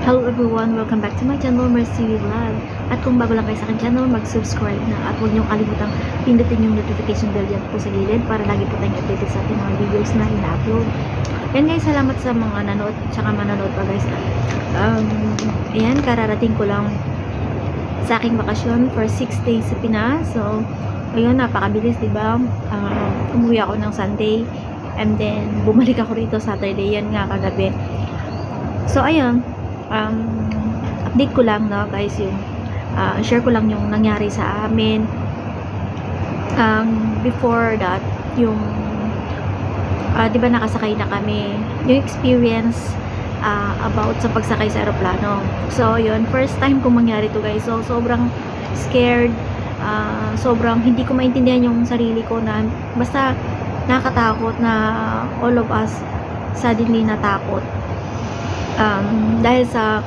Hello everyone! Welcome back to my channel, Mercy Vlog. At kung bago lang kayo sa aking channel, mag-subscribe na at huwag niyong kalimutang pindutin yung notification bell dyan po sa gilid para lagi po tayong updated sa ating mga videos na ina-upload. Yan guys, salamat sa mga nanood tsaka manonood pa guys. Ayan, kararating ko lang sa aking bakasyon for 6 days sa Pinas. So, ayun, napakabilis, diba? Umuwi ako ng Sunday and then bumalik ako rito Saturday, yan nga kagabi. So, ayun, update ko lang no guys, yung share ko lang yung nangyari sa amin. Before that, yung di ba nakasakay na kami, yung experience about sa pagsakay sa aeroplano. So yun, first time kong mangyari to guys. So sobrang scared, sobrang hindi ko maintindihan yung sarili ko, na basta nakatakot na all of us suddenly natakot dahil sa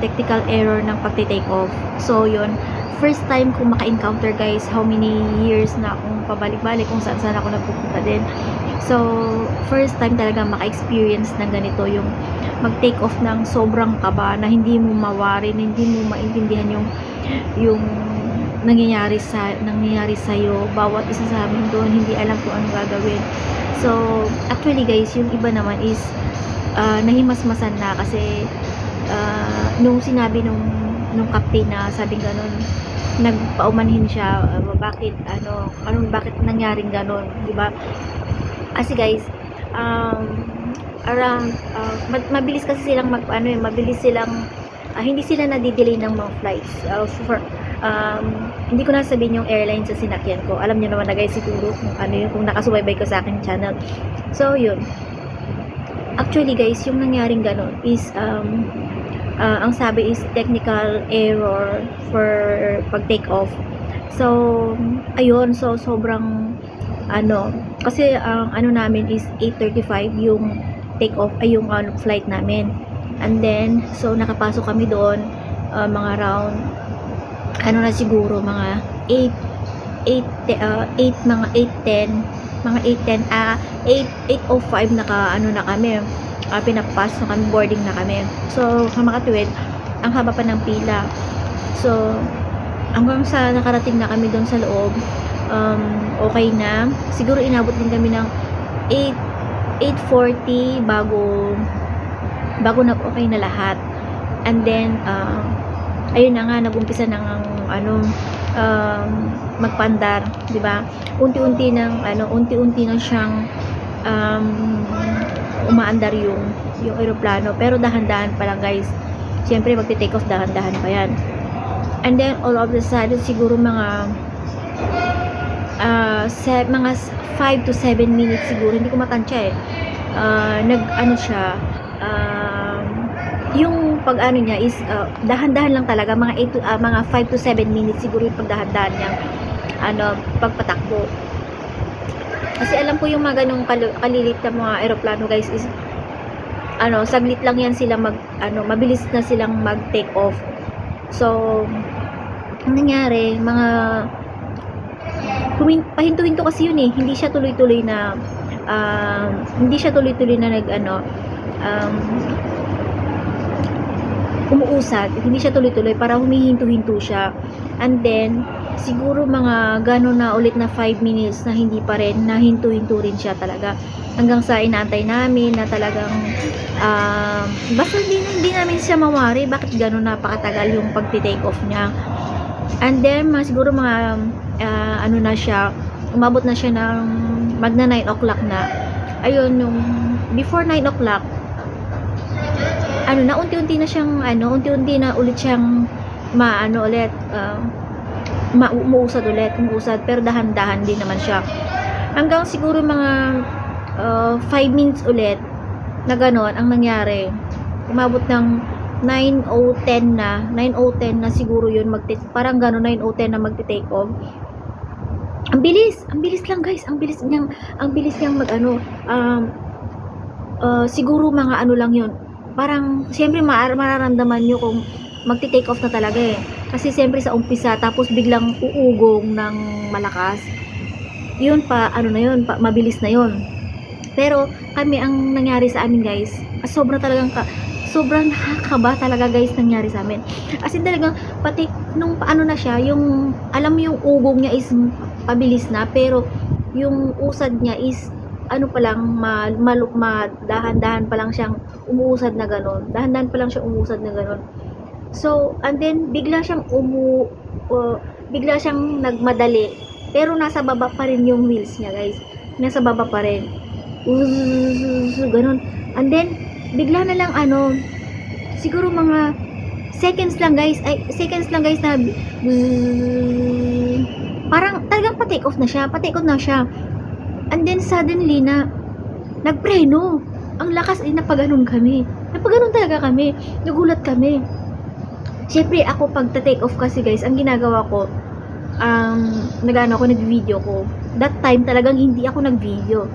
technical error ng pagte-take off. So yun, first time kong maka-encounter guys, how many years na akong pabalik-balik kung saan ako nagpupunta din. So first time talaga maka-experience ng ganito, yung mag-take off ng sobrang kaba na hindi mo mawarin, hindi mo maintindihan yung nangyayari sa iyo. Bawat isa sa amin doon hindi alam kung ano gagawin. So actually guys, yung iba naman is nahimasmasan na kasi nung sinabi nung captain na sabing ganun, nagpaumanhin siya, bakit nangyaring ganun, di ba? Kasi guys, around mabilis kasi silang mabilis silang hindi sila nadidelay ng mga flights. Hindi ko na sabihin yung airline sa sinakyan ko. Alam niyo naman na guys siguro kung nakasubaybay ko sa aking channel. So yun, actually guys, yung nangyaring ganun is ang sabi is technical error for pag-take off. So ayun, so sobrang kasi ang namin is 8:35 yung take off, ay yung flight namin. And then so nakapasok kami doon mga around na siguro mga 8:10 8:05 na kami, pinapas na kami, boarding na kami. So kamakatuwid, ang haba pa ng pila. So hanggang sa nakarating na kami doon sa loob, okay na. Siguro inabot din kami ng 8:40 bago na okay na lahat. And then ayun na nga, nag-umpisa ng magpandar, di ba? Unti-unti na siyang umaandar yung eroplano, pero dahan-dahan pa lang guys. Siyempre magte-take off, dahan-dahan pa yan. And then all of the sudden, siguro mga 5 to 7 minutes siguro, hindi ko matansya siya, yung pag niya is dahan-dahan lang talaga, mga 5 to 7 minutes siguro yung pagdahan-dahan niyang pagpatakbo. Kasi alam ko yung mga ganong kalilit na mga eroplano guys is saglit lang yan sila mabilis na silang mag-take off. So ang nangyari, mga pahinto-hinto kasi yun hindi siya tuloy-tuloy na umuusad, hindi siya tuloy-tuloy, para humihinto-hinto siya. And then siguro mga gano'n na ulit na 5 minutes na hindi pa rin, na hinto-hinto rin siya talaga, hanggang sa inaantay namin na talagang basta hindi namin siya mawari bakit gano'n napakatagal yung pagti-take off niya. And then siguro mga na siya, umabot na siya ng magna 9 o'clock na. Ayun, yung before 9 o'clock unti-unti na siyang unti-unti na ulit siyang umuusad ulit, pero dahan-dahan din naman siya, hanggang siguro mga 5 minutes ulit na gano'n ang nangyari. Umabot ng 9:10 na siguro yun, parang gano'n, 9:10 na magte-take off. Ang bilis lang guys, ang bilis niyang siguro mga lang yun, parang siyempre mararamdaman nyo kung magti-take off na talaga kasi siyempre sa umpisa, tapos biglang uugong ng malakas, yun mabilis na yun. Pero kami, ang nangyari sa amin guys, sobrang nakakaba talaga guys nangyari sa amin. As in talagang pati nung paano na siya, yung alam mo yung ugong niya is pabilis na, pero yung usad niya is ano pa lang, dahan-dahan pa lang siyang umuusad na gano'n. Dahan-dahan pa lang siya umuusad na gano'n. So, and then bigla siyang bigla siyang nagmadali, pero nasa baba pa rin yung wheels niya guys. Nasa baba pa rin. Ganun. And then, bigla na lang siguro mga seconds lang guys na parang talagang pa-take off na siya. And then suddenly na nagpreno. Ang lakas napaganon talaga kami. Nagulat kami. Siyempre ako pag take off kasi guys, ang ginagawa ko nag-video ko. That time talagang hindi ako nag-video.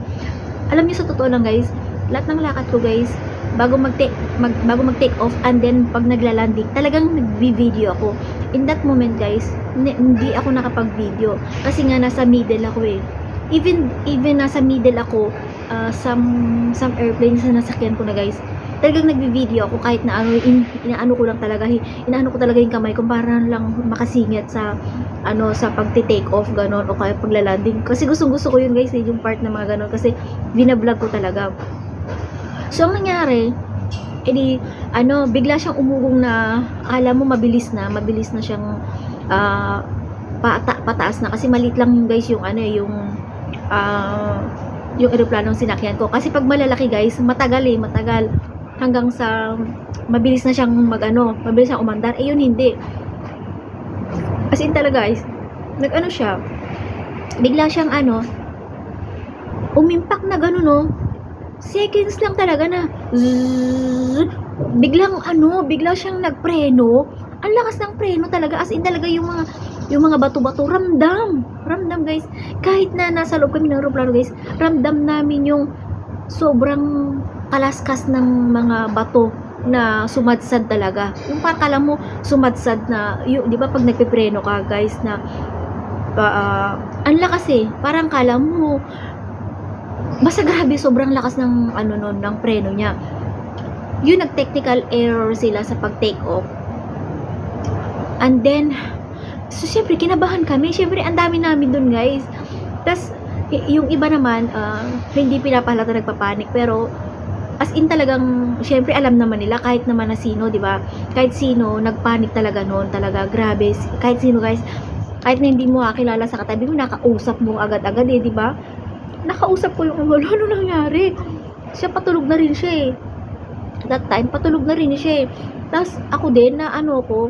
Alam niyo sa totoo lang guys, lahat ng lakad ko guys, bago mag-take off and then pag nagla-landing, talagang nag-video ako. In that moment guys, hindi ako nakapag-video kasi nga nasa middle ako eh. Even nasa middle ako, some airplanes na nasakyan ko na guys, talagang nagbi-video ako kahit na inaano ko talaga yung kamay ko para lang makasingit sa sa pagte-take off ganon o kaya pagla-landing, kasi gusto ko yun guys yung part na mga ganon, kasi binablog ko talaga. So ang nangyari edi bigla siyang umugong na alam mo mabilis na siyang pataas na, kasi maliit lang guys yung yung eroplanong sinakyan ko, kasi pag malalaki guys matagal hanggang sa mabilis na siyang mabilis siyang umandar. Yun hindi. As in talaga guys, siya, bigla siyang umimpak na gano'n seconds lang talaga na bigla siyang nagpreno. Ang lakas ng preno talaga, as in talaga yung mga bato-bato, ramdam guys, kahit na nasa loob kami ng aeroplano guys, ramdam namin yung sobrang kalaskas ng mga bato na sumadsad talaga. Yung parang kala mo sumadsad na, di ba pag nagpepreno ka guys na ang lakas parang kala mo basta grabe, sobrang lakas ng ng preno niya. Yun, nag-technical error sila sa pag-take off. And then so syempre kinabahan kami, syempre ang dami namin dun guys. Tas yung iba naman hindi pinapahalata nagpapanik, pero as in talagang syempre alam naman nila, kahit naman na sino, di ba? Kahit sino nagpanik talaga noon, talaga grabe. Kahit sino guys, kahit na hindi mo kakilala sa katabi mo, nakausap mo agad-agad di ba? Nakausap ko yung ano nangyari. Siya patulog na rin siya that time patulog na rin siya Tapos ako din na ko,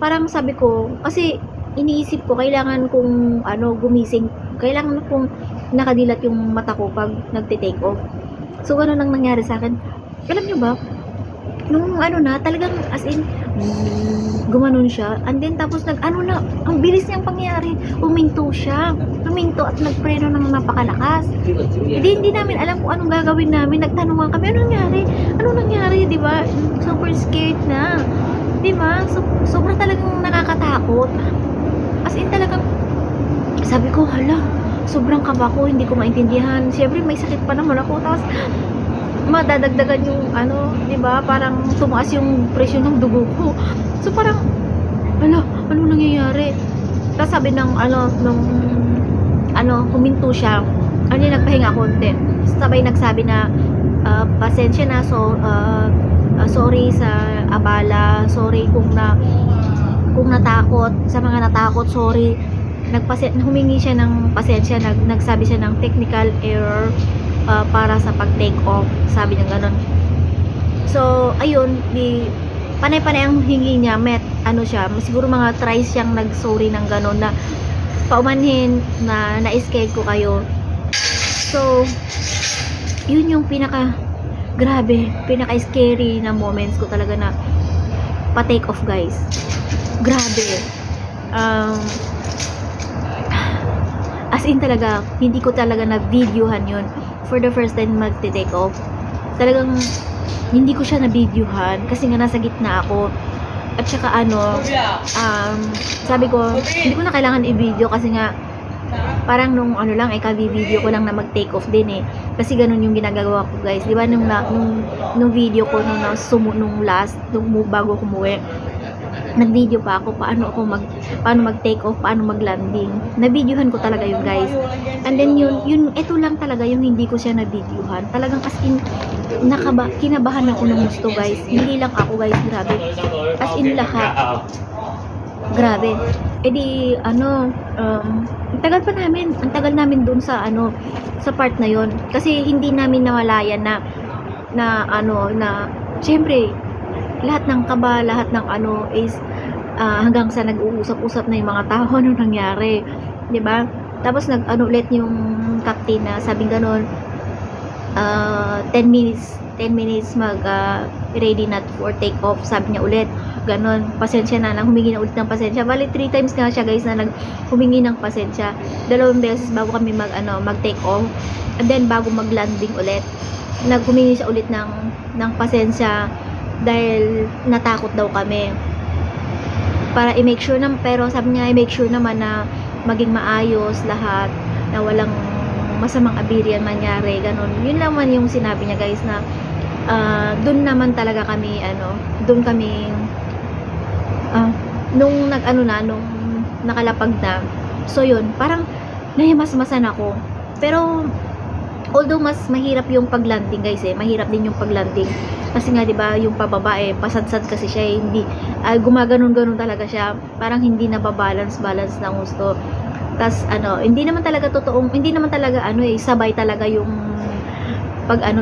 parang sabi ko, kasi iniisip ko kailangan kong gumising, kailangan kong nakadilat yung mata ko pag nagte-take off. So ganun ang nangyari sa akin. Alam nyo ba, nung talagang as in gumanon siya, and then tapos ang bilis niyang pangyari, huminto at nagpreno ng napakalakas. Hindi namin alam kung anong gagawin namin. Nagtanungan kami, anong nangyari, di ba? Super scared na, di ba? Sobrang talagang nakakatakot. As in talagang sabi ko, hala, sobrang kaba ko, hindi ko maintindihan. Siyempre may sakit pa naman ako, tapos madadagdagan yung di ba? Parang tumaas yung presyon ng dugo ko. So parang ano nangyayari? Tapos sabi ng huminto siya. Nagpahinga konti. Sabay nagsabi na pasensya na, sorry sa abala, sorry kung natakot, sa mga natakot, sorry. Humingi siya ng pasensya, nagsabi siya ng technical error para sa pag-take off, sabi niya ganun. So ayun, panay-panay ang hingi niya, siya, siguro mga tries siyang nag-sorry ng ganun, na paumanhin na na-scared ko kayo. So yun yung pinaka-scary na moments ko talaga na pa-take off guys. Grabe. As in talaga, hindi ko talaga na-videohan yun. For the first time mag-take off, talagang hindi ko siya na-videohan kasi nga nasa gitna ako. At saka sabi ko, hindi ko na kailangan i-video kasi nga parang nung ano lang, kabi-video ko lang na mag-take off din kasi ganun yung ginagawa ko guys, di ba nung video ko nung last, bago kumuwi, nag-video pa ako paano mag-take off, paano mag-landing. Na-videohan ko talaga yun guys. And then ito lang talaga yung hindi ko siya na-videohan. Talagang as in, kinabahan ako ng gusto guys. Hindi lang ako guys, grabe. As in lahat. Grabe. Ang tagal namin dun sa sa part na yon. Kasi hindi namin nawalayan na syempre, lahat ng kaba, lahat ng is hanggang sa nag-uusap-usap na yung mga tao ano nangyari, 'di ba? Tapos ulit yung captain na sabing gano'n, 10 minutes ready na for take off, sabi niya ulit ganon, pasensya na lang, humingi na ulit ng pasensya. Bali 3 times nga siya guys na humingi ng pasensya, 2 beses bago kami mag take off, and then bago mag landing ulit, humingi siya ulit ng pasensya dahil natakot daw kami, para i-make sure pero sabi niya i-make sure naman na maging maayos lahat, na walang masamang abiryan mangyari, ganun. Yun naman yung sinabi niya guys, na doon naman talaga kami doon kami nung nung nakalapag na, so yun, parang nahimasmasan ako. Pero although mas mahirap yung paglanding guys, mahirap din yung paglanding kasi nga 'di ba yung pababa pasadsad kasi siya, hindi gumaganon-ganon talaga siya, parang hindi na balance ng gusto. Tas hindi naman talaga sabay talaga yung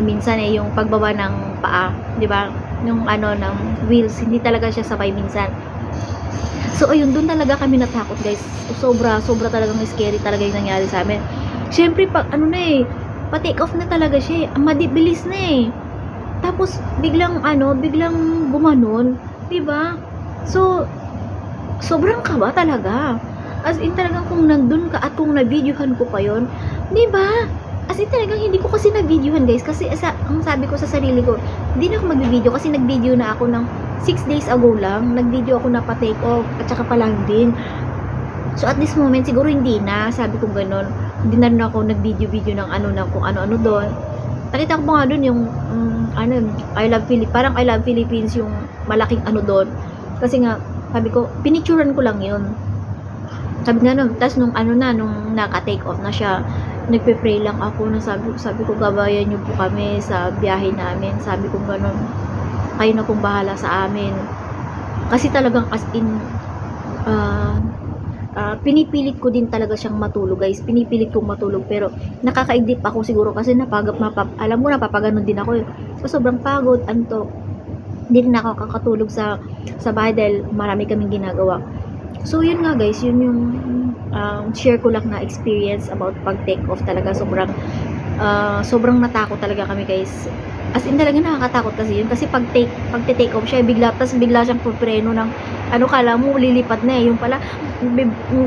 minsan yung pagbaba ng paa, 'di ba? Yung ng wheels, hindi talaga siya sabay minsan. So ayun, doon talaga kami natakot guys. Sobra talagang scary talaga yung nangyari sa amin. Syempre pa pa-take off na talaga siya, madibilis na tapos biglang gumanon, 'di ba? So sobrang kaba talaga. As in talagang kung nandun ka at kung na-videohan ko pa yon, 'di ba? As in talagang hindi ko kasi na-videohan guys, kasi ang sabi ko sa sarili ko, hindi na ako mag-video kasi nag-video na ako ng 6 days ago lang. Nag-video ako na pa-take off at saka pa-landing. So at this moment siguro hindi na, sabi ko gano'n. Hindi na rin ako nag-video ng kung ano-ano doon. Nakita ko pa nga doon yung parang I Love Philippines, yung malaking doon. Kasi nga sabi ko, pinicturean ko lang yun. Sabi nga tas nung naka-take off na siya, nagpe-pray lang ako, sabi ko gabayan niyo po kami sa biyahe namin. Sabi ko gano'n, kayo na pong bahala sa amin. Kasi talagang as in pinipilit ko din talaga siyang matulog guys, pinipilit kong matulog, pero nakakaidip ako siguro kasi alam mo napapaganon din ako so sobrang pagod, antok, hindi rin ako kakatulog sa bahay dahil marami kaming ginagawa. So yun nga guys, yun yung share ko lang na experience about pag take off. Talaga sobrang natakot talaga kami guys. As in talaga nakakatakot kasi yun, kasi pag take off siya bigla siyang pupreno ng kala mo lilipat na yung pala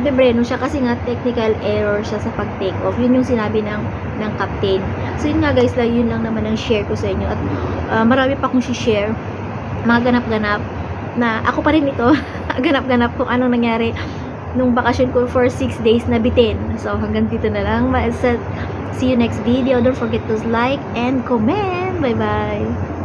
bibreno siya kasi nga technical error siya sa pag take off. Yun yung sinabi ng captain. So yun nga guys, yun lang naman ang share ko sa inyo, at marami pa akong share, mga ganap-ganap na ako pa rin ito ganap-ganap kung anong nangyari nung bakasyon ko for 6 days na bitin. So hanggang dito na lang. See you next video. Don't forget to like and comment. Bye bye.